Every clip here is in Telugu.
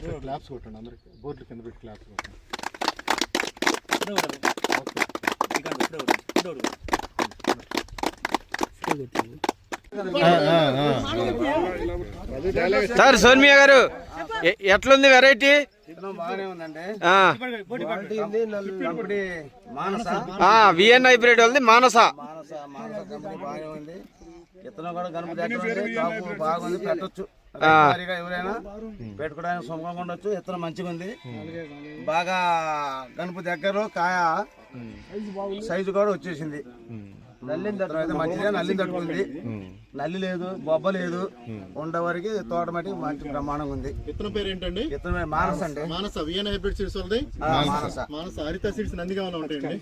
క్లాప్స్ కొట్టండి అందరికి, బోర్డుల కింద పెట్టి క్లాప్స్ కొట్టండి. సార్ సోనియా గారు ఎట్లుంది వెరైటీ? బాగానే ఉందండి. విఎన్ హైబ్రిడ్ ఉంది మానస. బాగానే ఉంది. విత్తనం కూడా గణపతి బాగుంది, పెట్టొచ్చు. ఎవరైనా పెట్టుకోవడానికి సుఖంగా ఉండొచ్చు. విత్తనం మంచిగా ఉంది, బాగా గణపతి దగ్గర కాయ సైజు కూడా వచ్చేసింది. అయితే మంచిగా నల్లి తట్టుకుంది, నల్లి లేదు, బొబ్బ లేదు, ఉండే వరకు తోట మట్టి మంచి ప్రమాణంగా ఉంది. విత్తనం పేరు ఏంటండి? విత్తనం మానస అండి. మానస విఎన్ హైబ్రిడ్ సీడ్స్ ఉంది. మానస హరిత సీడ్స్ నందిగామలో ఉంటాయండి.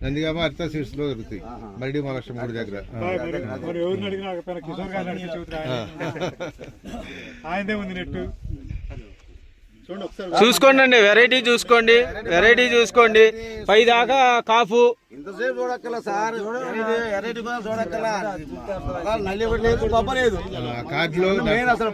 నందిగామ హరిత సీడ్స్ లో దొరుకుతాయి. మరిడి మహాలక్ష్మి గుడి దగ్గర. చూసుకోండి అండి, వెరైటీ చూసుకోండి, వెరైటీ చూసుకోండి. పై దాకా కాపు. ఇంతసేపు చూడక్కల సార్, వెరైటీ చూడక్కల నల్లి లేదు, బొబ్బ లేదు. కార్డులో అసలు